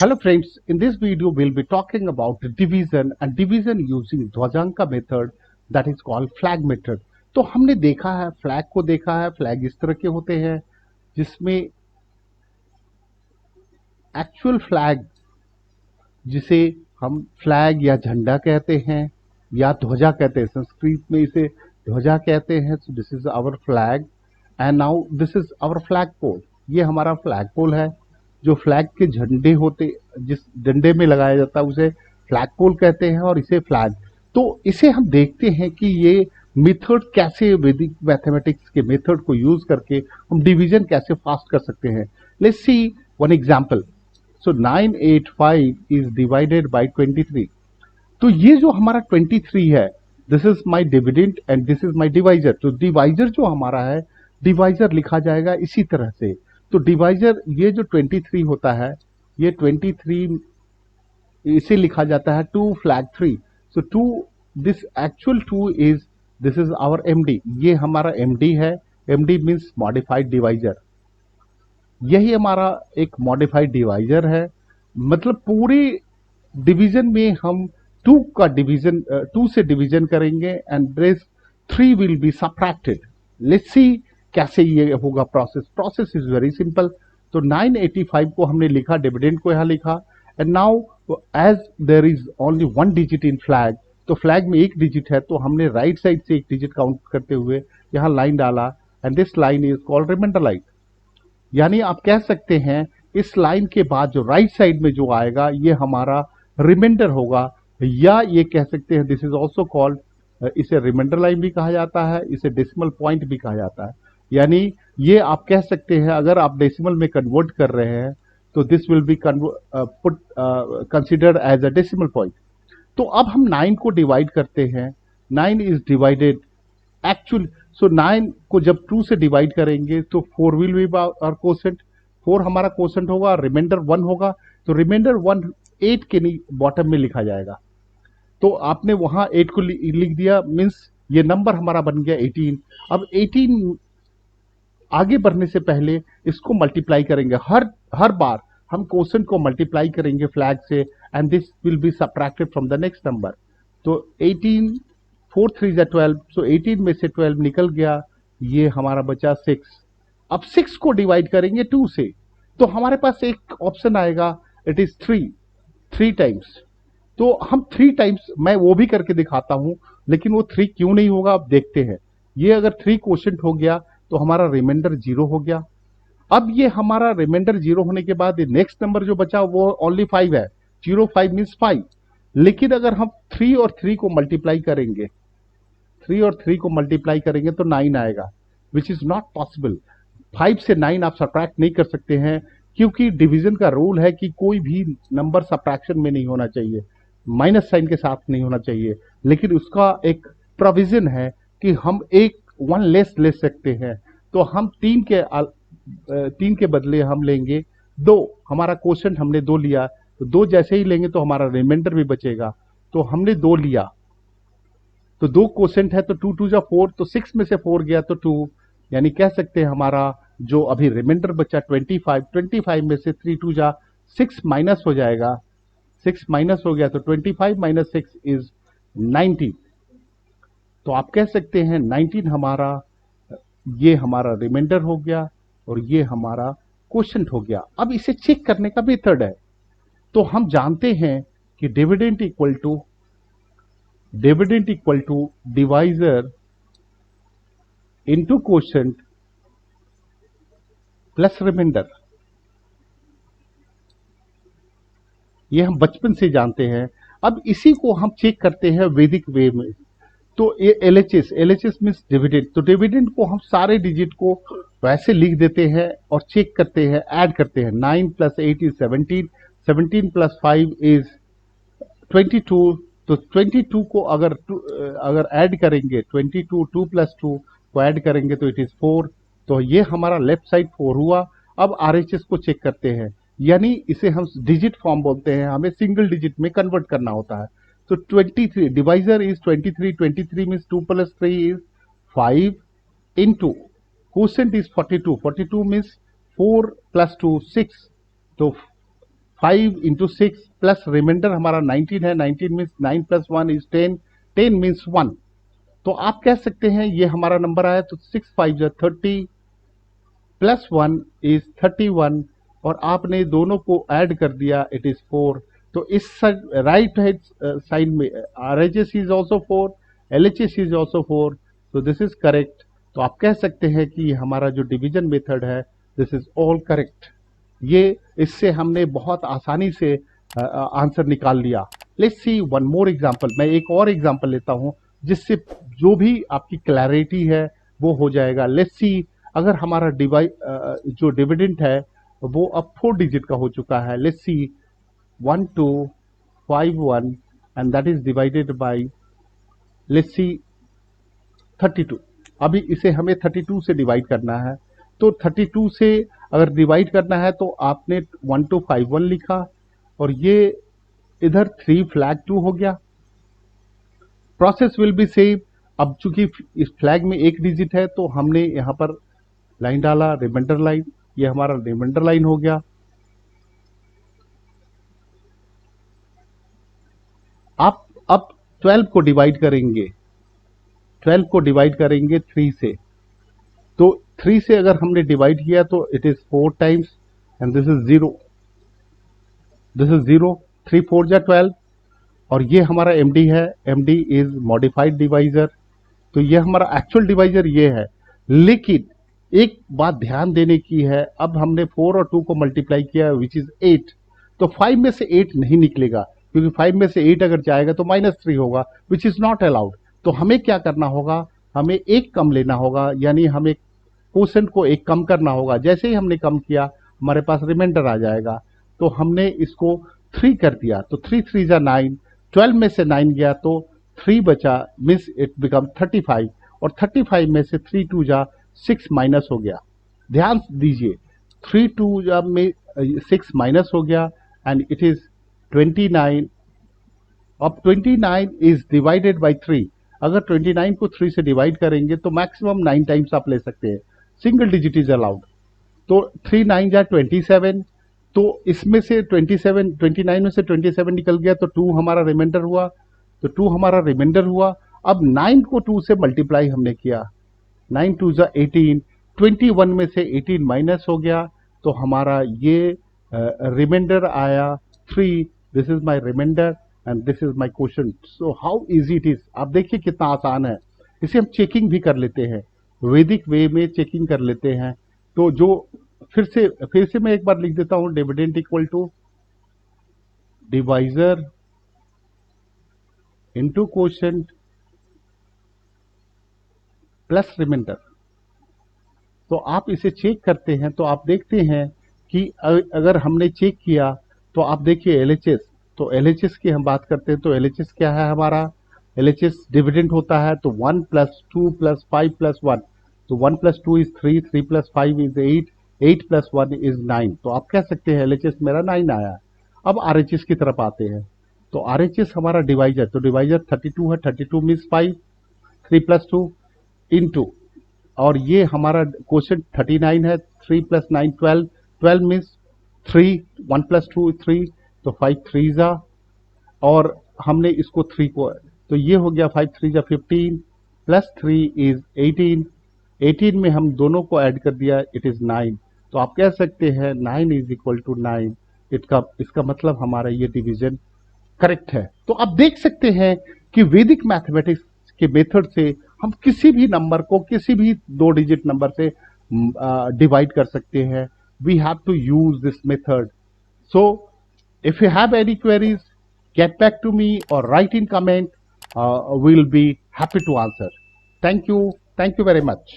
Hello friends, in this video we'll be talking about division and division using ध्वजांक method that is called flag method। तो हमने देखा है flag को देखा है। फ्लैग इस तरह के होते हैं जिसमें एक्चुअल फ्लैग जिसे हम फ्लैग या झंडा कहते हैं या ध्वजा कहते हैं, संस्कृत में इसे ध्वजा कहते हैं। So this is our flag and now this is our flag pole. ये हमारा फ्लैग पोल है। जो फ्लैग के झंडे होते, जिस डंडे में लगाया जाता है उसे फ्लैग पोल कहते हैं और इसे फ्लैग। तो इसे हम देखते हैं कि ये मेथड कैसे, वैदिक मैथमेटिक्स के मेथड को यूज करके हम डिवीजन कैसे फास्ट कर सकते हैं। Let's see one example. So 985 is divided by 23। तो ये जो हमारा 23 है, this is my dividend and this is my divisor. तो डिवाइजर जो हमारा है, डिवाइजर लिखा जाएगा इसी तरह से। तो डिवाइजर ये जो 23 होता है, ये 23 इसे लिखा जाता है 2 flag 3। So 2, this actual 2 is, this is our MD. ये हमारा एमडी है। MD means modified divisor. यही हमारा एक मॉडिफाइड डिवाइजर है। मतलब पूरे डिवीजन में हम 2 का डिवीजन, 2 से डिवीजन करेंगे and this 3 will be subtracted. Let's see कैसे ये होगा process. Process is very simple. तो 985 को हमने लिखा, डिविडेंड को यहाँ लिखा and now as there is only 1 digit in flag, तो फ्लैग में 1 डिजिट है, तो हमने राइट साइड से 1 डिजिट काउंट करते हुए यहाँ लाइन डाला and this line is called remainder line. यानी आप कह सकते हैं इस लाइन के बाद जो राइट साइड में जो आएगा ये हमारा रिमाइंडर होगा, या ये कह सकते हैं दिस इज ऑल्सो कॉल्ड, इसे रिमाइंडर लाइन भी कहा जाता है, इसे डेसिमल पॉइंट भी कहा जाता है। यानी ये आप कह सकते हैं अगर आप डेसिमल में कन्वर्ट कर रहे हैं तो this will be put considered as a decimal point. तो अब हम 9 को डिवाइड करते हैं। 9 इज डिवाइडेड एक्चुअल, सो 9 को जब 2 से डिवाइड करेंगे तो 4 विल बी आवर कोसेंट। 4 हमारा कोसेंट होगा, रिमाइंडर 1 होगा। तो रिमाइंडर 1 8 के बॉटम में लिखा जाएगा। तो आपने वहां 8 को लिख दिया, मीन्स ये नंबर हमारा बन गया 18। अब 18 आगे बढ़ने से पहले इसको मल्टीप्लाई करेंगे। हर बार हम क्वेश्चन को मल्टीप्लाई करेंगे फ्लैग से and this will be subtracted from the next number. तो 18, 4 3 जा 12, सो 18 में से 12 निकल गया, ये हमारा बचा 6। अब 6 को डिवाइड करेंगे 2 से, तो हमारे पास एक ऑप्शन आएगा, इट इज 3 टाइम्स। तो हम 3 टाइम्स, मैं वो भी करके दिखाता हूं, लेकिन वो 3 क्यों नहीं होगा आप देखते हैं। ये अगर 3 क्वोशंट हो गया तो हमारा रिमाइंडर 0 हो गया। अब ये हमारा रिमाइंडर 0 होने के बाद नेक्स्ट नंबर जो बचा वो ओनली 5 है। 05 मीन्स 5। लेकिन अगर हम 3 और 3 को मल्टीप्लाई करेंगे, 3 और 3 को मल्टीप्लाई करेंगे तो 9 आएगा, विच इज नॉट पॉसिबल। 5 से 9 आप सब्ट्रैक्ट नहीं कर सकते हैं, क्योंकि डिवीजन का रूल है कि कोई भी नंबर सब्ट्रैक्शन में नहीं होना चाहिए, माइनस साइन के साथ नहीं होना चाहिए। लेकिन उसका एक प्रोविजन है कि हम एक 1 लेस ले सकते हैं। तो हम 3 के बदले हम लेंगे 2। हमारा क्वेश्चन हमने 2 लिया, तो 2 जैसे ही लेंगे तो हमारा रिमाइंडर भी बचेगा। तो हमने 2 लिया, तो 2 क्वोशंट है, तो 2 2 जा 4, तो 6 में से 4 गया तो 2। यानी कह सकते हैं हमारा जो अभी रिमाइंडर बचा 25, 25 में से 3 2 जा 6 माइनस हो जाएगा। 6 माइनस हो गया तो 25 माइनस 6 इज 19। तो आप कह सकते हैं 19 हमारा, ये हमारा रिमाइंडर हो गया और ये हमारा क्वोशंट हो गया। अब इसे चेक करने का मेथड है। तो हम जानते हैं कि dividend equal to divisor into quotient plus remainder. ये हम बचपन से जानते हैं। अब इसी को हम चेक करते हैं वैदिक वे में। तो ये एलएचएस मीन्स डिविडेंड। तो डिविडेंड को हम सारे डिजिट को वैसे लिख देते हैं और चेक करते हैं, ऐड करते हैं। 9 प्लस 8 इज 17, 17 प्लस 5 इज 22। तो 22 को अगर ऐड करेंगे, 22 2 प्लस 2 को ऐड करेंगे तो इट इज 4। तो ये हमारा लेफ्ट साइड 4 हुआ। अब आरएचएस को चेक करते हैं, यानी इसे हम डिजिट फॉर्म बोलते हैं, हमें सिंगल डिजिट में कन्वर्ट करना होता है। तो 23 divisor is 23, 23 means 2 plus 3 is 5 into quotient is 42, 42 means 4 plus 2 6। तो 5 इंटू 6 प्लस रिमाइंडर हमारा 19 है, 19 मीन्स 9 प्लस 1 इज 10, 10 मीन्स 1। तो आप कह सकते हैं ये हमारा नंबर आया, तो 6 5 30 प्लस 1 इज 31, और आपने दोनों को ऐड कर दिया, इट इज 4। तो इस राइट हैंड साइड में RHS is also 4, LHS is also 4, तो दिस इज करेक्ट। तो आप कह सकते हैं कि हमारा जो डिवीजन मेथड है, दिस इज ऑल करेक्ट। ये इससे हमने बहुत आसानी से आंसर निकाल लिया। Let's see one more example. मैं एक और एग्जांपल लेता हूं जिससे जो भी आपकी क्लैरिटी है वो हो जाएगा। लेट्स सी, अगर हमारा जो डिविडेंड है वो अब 4 डिजिट का हो चुका है। Let's see 1251 and that is divided by, let's see 32। अभी इसे हमें 32 से डिवाइड करना है। तो 32 से अगर डिवाइड करना है तो आपने 1251 लिखा, और ये इधर 3 फ्लैग 2 हो गया। Process will be same. अब चूंकि इस फ्लैग में एक डिजिट है तो हमने यहां पर लाइन डाला, रिमाइंडर लाइन, ये हमारा रिमाइंडर लाइन हो गया। आप अब 12 को डिवाइड करेंगे, 12 को डिवाइड करेंगे 3 से। तो 3 से अगर हमने डिवाइड किया तो it is 4 times, and this is 0, this is 0, 3 4 जा 12, और ये हमारा MD है। MD is modified divisor. तो ये हमारा एक्चुअल डिवाइजर ये है। लेकिन एक बात ध्यान देने की है, अब हमने 4 और 2 को मल्टीप्लाई किया विच इज 8, तो 5 में से 8 नहीं निकलेगा, क्योंकि 5 में से 8 अगर जाएगा तो -3 होगा, विच इज नॉट अलाउड। तो हमें क्या करना होगा, हमें एक कम लेना होगा, यानी हमें क्वोशेंट को एक कम करना होगा। जैसे ही हमने कम किया हमारे पास रिमाइंडर आ जाएगा। तो हमने इसको 3 कर दिया, तो 3 3 जा 9, 12 में से 9 गया तो 3 बचा, मीन्स इट बिकम 35, और 35 में से 3 2 जा 6 माइनस हो गया। ध्यान दीजिए, 3 2 जा में 6 माइनस हो गया, एंड इट इज 29। अब 29 इज डिवाइडेड बाई 3। अगर 29 को 3 से डिवाइड करेंगे तो मैक्सिमम 9 टाइम्स आप ले सकते हैं, सिंगल डिजिट इज अलाउड। तो 3 9 जा 27, तो इसमें से 29 में से 27 निकल गया, तो 2 हमारा रिमाइंडर हुआ, तो 2 हमारा रिमाइंडर हुआ। अब 9 को 2 से मल्टीप्लाई हमने किया, 9 2 जा 18, 21 में से 18 माइनस हो गया, तो हमारा ये रिमाइंडर आया 3। This is my remainder and this is my question. So how easy it is, आप देखिए कितना आसान है। इसे हम चेकिंग भी कर लेते हैं, वैदिक वे में चेकिंग कर लेते हैं। तो जो फिर से मैं एक बार लिख देता हूं, dividend equal to divisor into quotient plus remainder. तो आप इसे चेक करते हैं तो आप देखते हैं कि अगर हमने चेक किया तो आप देखिए LHS, तो LHS की हम बात करते हैं तो LHS क्या है हमारा, LHS डिविडेंड होता है तो 1 + 2 + 5 + 1, तो 1 + 2 इज 3, 3 + 5 इज 8, 8 + 1 इज 9। तो आप कह सकते हैं LHS मेरा 9 आया। अब RHS की तरफ आते हैं, तो RHS हमारा डिवाइजर, तो डिवाइजर 32 है, 32 मीन्स 5, 3 + 2 इंटू, और ये हमारा क्वोशेंट 39 है, 3 + 9 12, 12 मीन्स 3, 1 + 2 3, तो 5 3 जा, और हमने इसको 3 को, तो ये हो गया 5 3 जा 15 प्लस 3 इज 18, 18 में हम दोनों को ऐड कर दिया, इट इज 9। तो आप कह सकते हैं 9 इज इक्वल टू 9। इसका मतलब हमारा ये डिवीजन करेक्ट है। तो आप देख सकते हैं कि वैदिक मैथमेटिक्स के मेथड से हम किसी भी नंबर को किसी भी 2 डिजिट नंबर से डिवाइड कर सकते हैं। We have to use this method. So if you have any queries, get back to me or write in comment. We'll be happy to answer. Thank you very much.